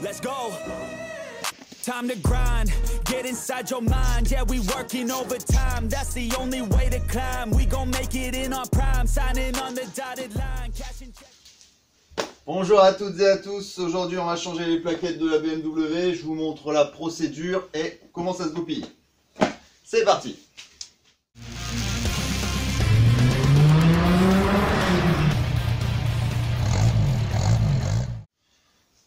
Let's go. Time to grind, get inside your mind. Yeah, we working overtime. That's the only way to climb. We gon' make it in our prime. Signing on the dotted line. Cash and check. Bonjour à toutes et à tous. Aujourd'hui, on va changer les plaquettes de la BMW. Je vous montre la procédure et comment ça se goupille. C'est parti.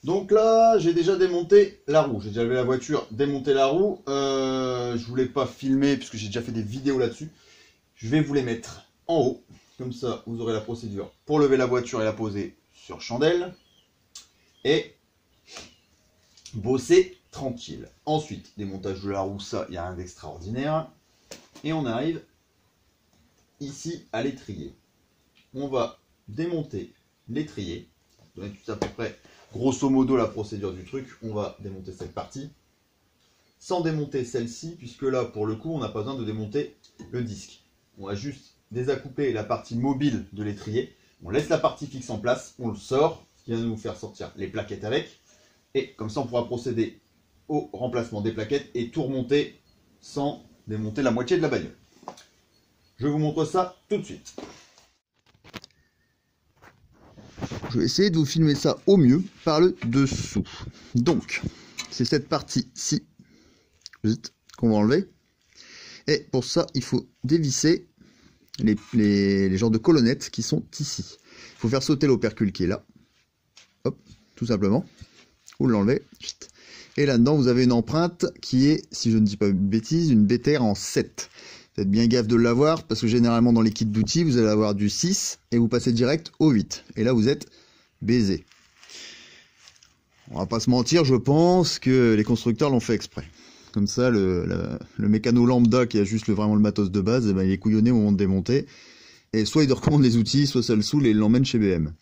Donc là, j'ai déjà démonté la roue. J'ai déjà levé la voiture, démonté la roue. Je voulais pas filmer puisque j'ai déjà fait des vidéos là-dessus. Je vais vous les mettre en haut. Comme ça, vous aurez la procédure pour lever la voiture et la poser sur chandelle. Et bosser tranquille. Ensuite, démontage de la roue, ça, il n'y a rien d'extraordinaire. Et on arrive ici à l'étrier. On va démonter l'étrier. Vous avez tout à peu près, grosso modo, la procédure du truc. On va démonter cette partie. Sans démonter celle-ci, puisque là, pour le coup, on n'a pas besoin de démonter le disque. On va juste désaccouper la partie mobile de l'étrier. On laisse la partie fixe en place, on le sort, ce qui va nous faire sortir les plaquettes avec. Et comme ça, on pourra procéder au remplacement des plaquettes et tout remonter sans démonter la moitié de la bagnole. Je vous montre ça tout de suite. Je vais essayer de vous filmer ça au mieux par le dessous. Donc, c'est cette partie-ci qu'on va enlever. Et pour ça, il faut dévisser les genres de colonnettes qui sont ici. Il faut faire sauter l'opercule qui est là. Hop, tout simplement. Vous l'enlevez. Et là-dedans, vous avez une empreinte qui est, si je ne dis pas une bêtise, une BTR en 7. Faites bien gaffe de l'avoir, parce que généralement dans les kits d'outils, vous allez avoir du 6 et vous passez direct au 8. Et là, vous êtes baisé. On va pas se mentir, je pense que les constructeurs l'ont fait exprès. Comme ça, le mécano lambda qui a juste vraiment le matos de base, eh ben, il est couillonné au moment de démonter. Et soit il recommande les outils, soit ça le saoule et il l'emmène chez BM.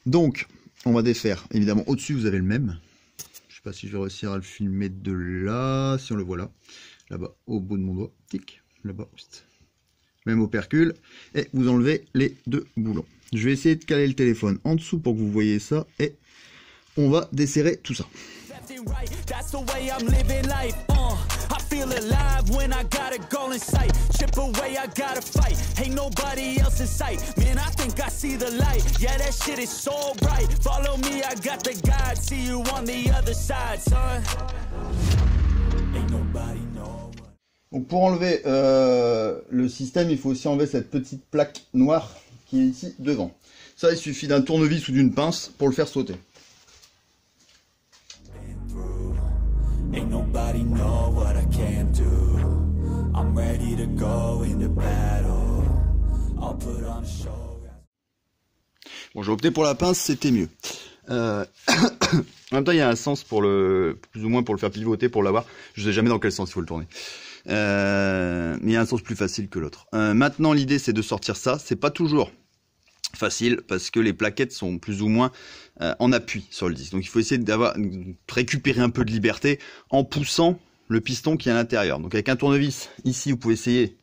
Donc, on va défaire. Évidemment, au-dessus, vous avez le même. Je sais pas si je vais réussir à le filmer de là. Si on le voit là. Là-bas, au bout de mon doigt. Tic. Là-bas. Même opercule. Et vous enlevez les deux boulons. Je vais essayer de caler le téléphone en dessous pour que vous voyez ça. Et on va desserrer tout ça. That's the way I'm living life. I feel alive when I got a goal in sight. Chip away, I gotta fight. Ain't nobody else in sight. Man, I think I see the light. Yeah, that shit is so bright. Follow me, I got the guide. See you on the other side, son. Ain't nobody know. Donc pour enlever le système, il faut aussi enlever cette petite plaque noire qui est ici devant. Ça, il suffit d'un tournevis ou d'une pince pour le faire sauter. Ain't nobody know what I can do. I'm ready to go into battle. I'll put on a show. Bon, j'ai opté pour la pince, c'était mieux. En même temps, il y a un sens pour plus ou moins pour le faire pivoter, pour l'avoir. Je sais jamais dans quel sens il faut le tourner. Mais il y a un sens plus facile que l'autre. Maintenant, l'idée, c'est de sortir ça. C'est pas toujours facile parce que les plaquettes sont plus ou moins en appui sur le disque. Donc il faut essayer de récupérer un peu de liberté en poussant le piston qui est à l'intérieur. Donc avec un tournevis, ici vous pouvez essayer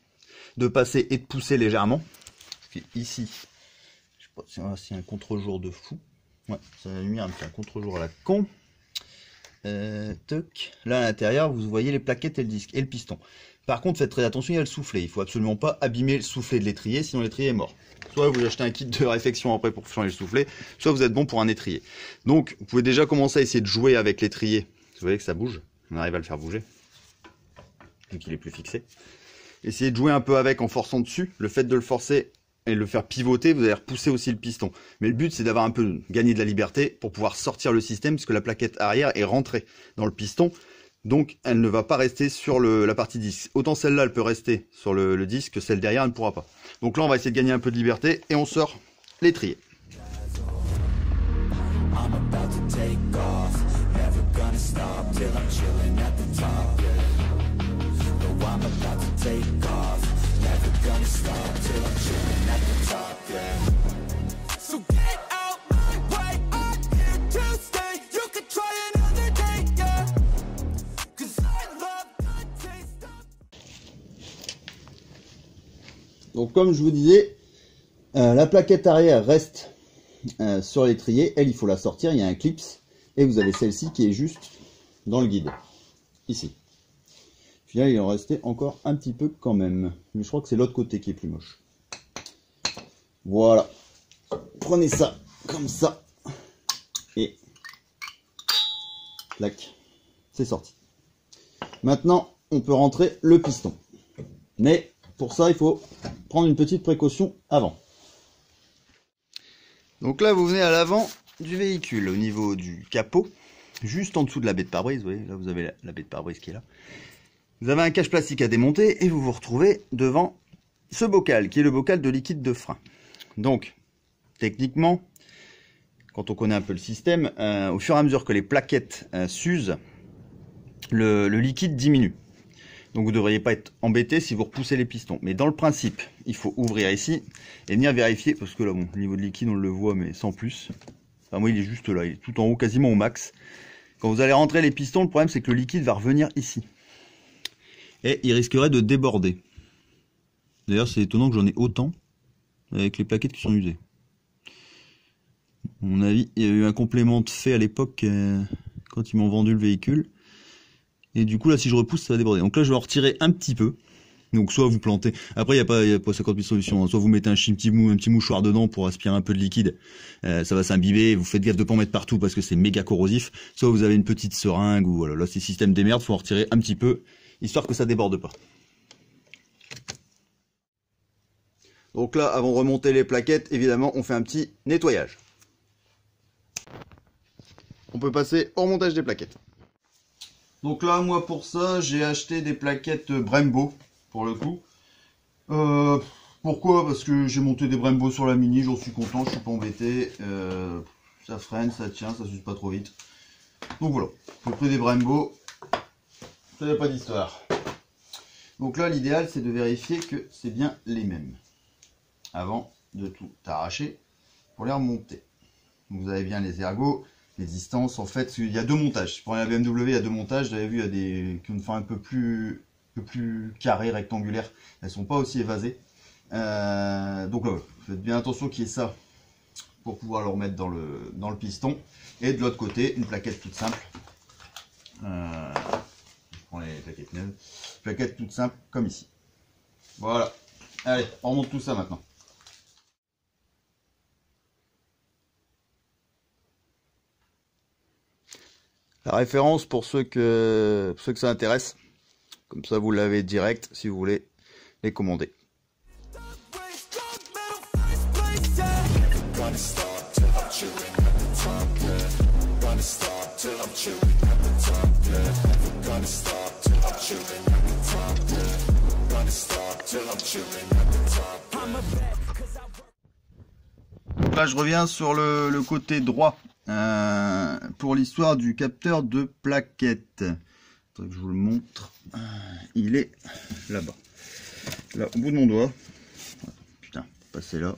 de passer et de pousser légèrement. Ici, je sais pas si un contre-jour de fou. Ouais, ça la lumière me fait un contre-jour à la con. Toc. Là à l'intérieur, vous voyez les plaquettes et le disque et le piston. Par contre, faites très attention, il y a le soufflet. Il faut absolument pas abîmer le soufflet de l'étrier, sinon l'étrier est mort. Soit vous achetez un kit de réfection après pour changer le soufflet, soit vous êtes bon pour un étrier. Donc, vous pouvez déjà commencer à essayer de jouer avec l'étrier. Vous voyez que ça bouge. On arrive à le faire bouger, vu qu'il est plus fixé. Essayez de jouer un peu avec en forçant dessus. Le fait de le forcer et de le faire pivoter, vous allez repousser aussi le piston. Mais le but, c'est d'avoir un peu gagné de la liberté pour pouvoir sortir le système, puisque la plaquette arrière est rentrée dans le piston. Donc, elle ne va pas rester sur la partie disque. Autant celle-là, elle peut rester sur le disque, que celle derrière, elle ne pourra pas. Donc là, on va essayer de gagner un peu de liberté et on sort l'étrier. Donc comme je vous disais, la plaquette arrière reste sur l'étrier. Elle, il faut la sortir. Il y a un clips Et vous avez celle-ci qui est juste dans le guide, ici. Puis là, il en restait encore un petit peu quand même. Mais je crois que c'est l'autre côté qui est plus moche. Voilà. Prenez ça comme ça. Et clac, c'est sorti. Maintenant, on peut rentrer le piston. Mais pour ça, il faut prendre une petite précaution avant. Donc là, vous venez à l'avant du véhicule, au niveau du capot, juste en dessous de la baie de pare-brise. Vous voyez, là, vous avez la baie de pare-brise qui est là. Vous avez un cache plastique à démonter et vous vous retrouvez devant ce bocal, qui est le bocal de liquide de frein. Donc, techniquement, quand on connaît un peu le système, au fur et à mesure que les plaquettes s'usent, le liquide diminue. Donc vous ne devriez pas être embêté si vous repoussez les pistons. Mais dans le principe, il faut ouvrir ici et venir vérifier, parce que là, bon, au niveau de liquide, on le voit, mais sans plus. Enfin, moi, il est juste là, il est tout en haut, quasiment au max. Quand vous allez rentrer les pistons, le problème, c'est que le liquide va revenir ici. Et il risquerait de déborder. D'ailleurs, c'est étonnant que j'en ai autant avec les plaquettes qui sont usées. À mon avis, il y a eu un complément de fait à l'époque quand ils m'ont vendu le véhicule. Et du coup, là, si je repousse, ça va déborder. Donc là, je vais en retirer un petit peu. Donc soit vous plantez. Après, il n'y a pas 50 000 solutions. Soit vous mettez un petit mouchoir dedans pour aspirer un peu de liquide. Ça va s'imbiber. Vous faites gaffe de ne pas en mettre partout parce que c'est méga corrosif. Soit vous avez une petite seringue ou voilà. Là, c'est système des merdes. Faut en retirer un petit peu, histoire que ça déborde pas. Donc là, avant de remonter les plaquettes, évidemment, on fait un petit nettoyage. On peut passer au remontage des plaquettes. Donc là, moi pour ça, j'ai acheté des plaquettes Brembo, pour le coup. Pourquoi? Parce que j'ai monté des Brembo sur la Mini, j'en suis content, je suis pas embêté. Ça freine, ça tient, ça s'use pas trop vite. Donc voilà, j'ai pris des Brembo, ça n'y a pas d'histoire. Donc là, l'idéal, c'est de vérifier que c'est bien les mêmes, avant de tout arracher pour les remonter. Donc vous avez bien les ergots. Les distances, en fait, il y a deux montages. Pour la BMW, il y a deux montages. J'avais vu, il y a des qui ont une forme un peu plus carré, rectangulaire. Elles sont pas aussi évasées. Donc là, faites bien attention qu'il y ait ça pour pouvoir le remettre dans le piston. Et de l'autre côté, une plaquette toute simple. Je prends les plaquettes neuves. Plaquette toute simple, comme ici. Voilà. Allez, on remonte tout ça maintenant. La référence pour ceux que ça intéresse, comme ça vous l'avez direct si vous voulez les commander. Là je reviens sur le côté droit. Pour l'histoire du capteur de plaquettes. Attends que je vous le montre. Il est là-bas. Là, au bout de mon doigt. Putain, passez là.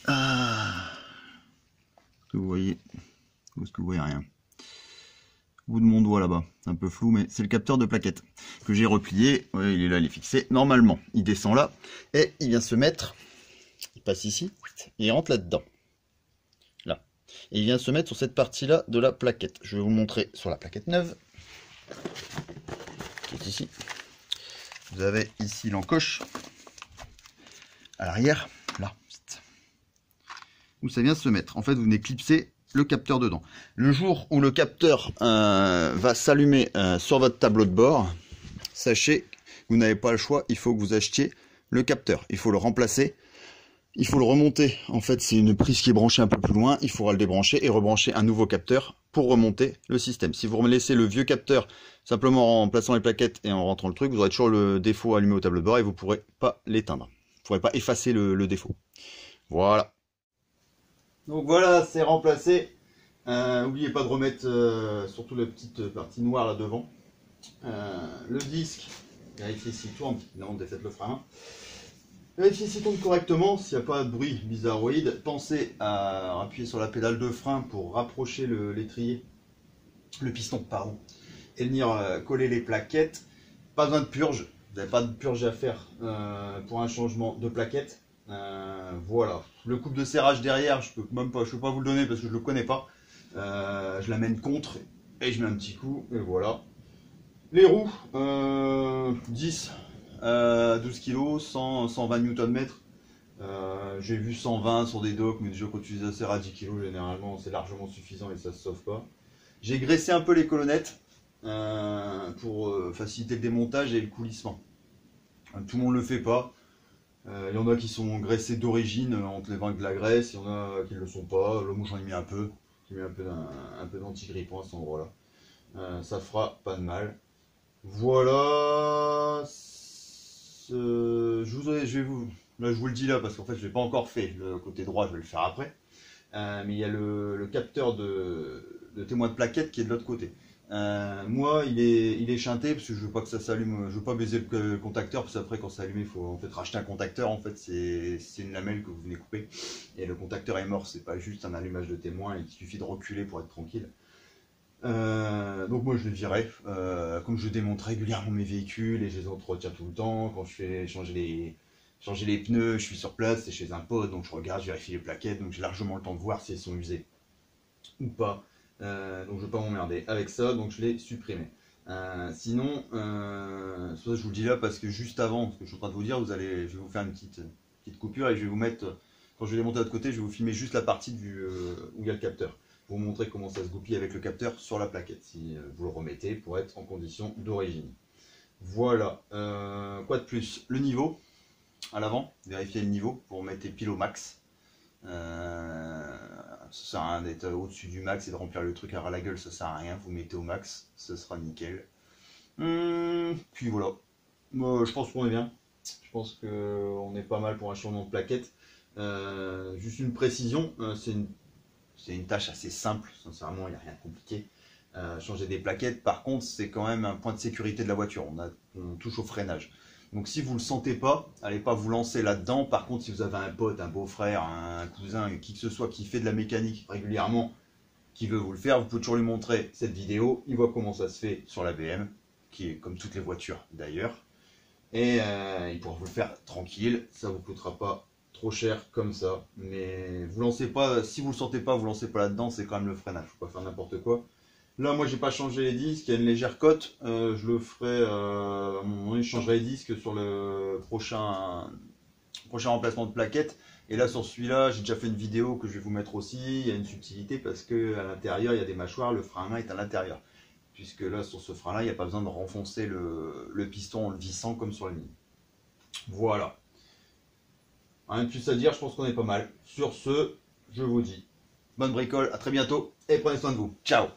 Est-ce que vous voyez? Ou est-ce que vous voyez rien? Au bout de mon doigt là-bas. C'est un peu flou, mais c'est le capteur de plaquettes que j'ai replié. Ouais, il est là, il est fixé. Normalement, il descend là. Et il vient se mettre. Il passe ici. Et il rentre là-dedans. Et il vient se mettre sur cette partie-là de la plaquette. Je vais vous montrer sur la plaquette neuve, qui est ici. Vous avez ici l'encoche, à l'arrière, là, où ça vient se mettre. En fait, vous venez clipser le capteur dedans. Le jour où le capteur va s'allumer sur votre tableau de bord, sachez que vous n'avez pas le choix, il faut que vous achetiez le capteur. Il faut le remplacer. Il faut le remonter, en fait c'est une prise qui est branchée un peu plus loin, il faudra le débrancher et rebrancher un nouveau capteur pour remonter le système. Si vous laissez le vieux capteur simplement en plaçant les plaquettes et en rentrant le truc, vous aurez toujours le défaut allumé au tableau de bord et vous ne pourrez pas l'éteindre. Vous ne pourrez pas effacer le défaut. Voilà. Donc voilà, c'est remplacé. N'oubliez pas de remettre surtout la petite partie noire là devant. Le disque, vérifiez s'il tourne, non, défaites le frein. Vérifiez s'il tourne correctement, s'il n'y a pas de bruit bizarroïde. Pensez à appuyer sur la pédale de frein pour rapprocher l'étrier, le piston, pardon, et venir coller les plaquettes. Pas besoin de purge, vous n'avez pas de purge à faire pour un changement de plaquette. Voilà. Le coupe de serrage derrière, je peux pas vous le donner parce que je ne le connais pas. Je l'amène contre et je mets un petit coup, et voilà. Les roues, 10, 12 kg, 120 Nm. J'ai vu 120 sur des docks, mais déjà quand tu les insères à 10 kg, généralement c'est largement suffisant et ça se sauve pas. J'ai graissé un peu les colonnettes pour faciliter le démontage et le coulissement. Tout le monde le fait pas. Il y en a qui sont graissés d'origine, on te les vend avec de la graisse, il y en a qui ne le sont pas. Là, moi j'en ai mis un peu. J'ai mis un peu d'anti-grippant à cet endroit-là. Ça fera pas de mal. Voilà. Là, je vous le dis là parce qu'en fait je l'ai pas encore fait. Le côté droit, je vais le faire après. Mais il y a le capteur de témoin de plaquette qui est de l'autre côté. Moi, il est chanté parce que je veux pas que ça s'allume. Je veux pas baiser le contacteur parce qu'après quand c'est allumé, il faut en fait racheter un contacteur. En fait, c'est une lamelle que vous venez couper et le contacteur est mort. C'est pas juste un allumage de témoin. Il suffit de reculer pour être tranquille. Donc moi je le virais, comme je démonte régulièrement mes véhicules et je les entretiens tout le temps, quand je fais changer les pneus, je suis sur place, c'est chez un pote, donc je regarde, je vérifie les plaquettes, donc j'ai largement le temps de voir si elles sont usées ou pas, donc je ne veux pas m'emmerder avec ça, donc je l'ai supprimé. Sinon, c'est pour ça que je vous le dis là, parce que juste avant, ce que je suis en train de vous dire, je vais vous faire une petite coupure et je vais vous mettre, quand je vais les monter de l'autre côté, je vais vous filmer juste la partie où il y a le capteur. Pour vous montrer comment ça se goupille avec le capteur sur la plaquette, si vous le remettez pour être en condition d'origine. Voilà, quoi de plus? Le niveau à l'avant, vérifiez le niveau pour mettre pile au max. Ça sert à rien d'être au-dessus du max et de remplir le truc à la gueule, ça sert à rien, vous mettez au max, ce sera nickel. Puis voilà, je pense qu'on est bien, je pense qu'on est pas mal pour un changement de plaquette. Juste une précision, c'est une tâche assez simple, sincèrement, il n'y a rien de compliqué. Changer des plaquettes, par contre, c'est quand même un point de sécurité de la voiture. On touche au freinage. Donc si vous ne le sentez pas, allez pas vous lancer là-dedans. Par contre, si vous avez un pote, un beau-frère, un cousin, qui que ce soit qui fait de la mécanique régulièrement, qui veut vous le faire, vous pouvez toujours lui montrer cette vidéo. Il voit comment ça se fait sur la BM, qui est comme toutes les voitures d'ailleurs. Et il pourra vous le faire tranquille, ça ne vous coûtera pas trop cher comme ça, mais vous lancez pas, si vous le sentez pas, vous lancez pas là-dedans, c'est quand même le freinage, faut pas faire n'importe quoi. Là, moi, j'ai pas changé les disques, il y a une légère cote, je le ferai, à un moment donné, je changerai les disques sur le prochain remplacement de plaquettes. Et là, sur celui-là, j'ai déjà fait une vidéo que je vais vous mettre aussi. Il y a une subtilité parce que à l'intérieur, il y a des mâchoires, le frein à main est à l'intérieur. Puisque là, sur ce frein-là, il n'y a pas besoin de renfoncer le piston en le vissant comme sur la mine. Voilà. Rien de plus à dire, je pense qu'on est pas mal. Sur ce, je vous dis bonne bricole, à très bientôt et prenez soin de vous. Ciao!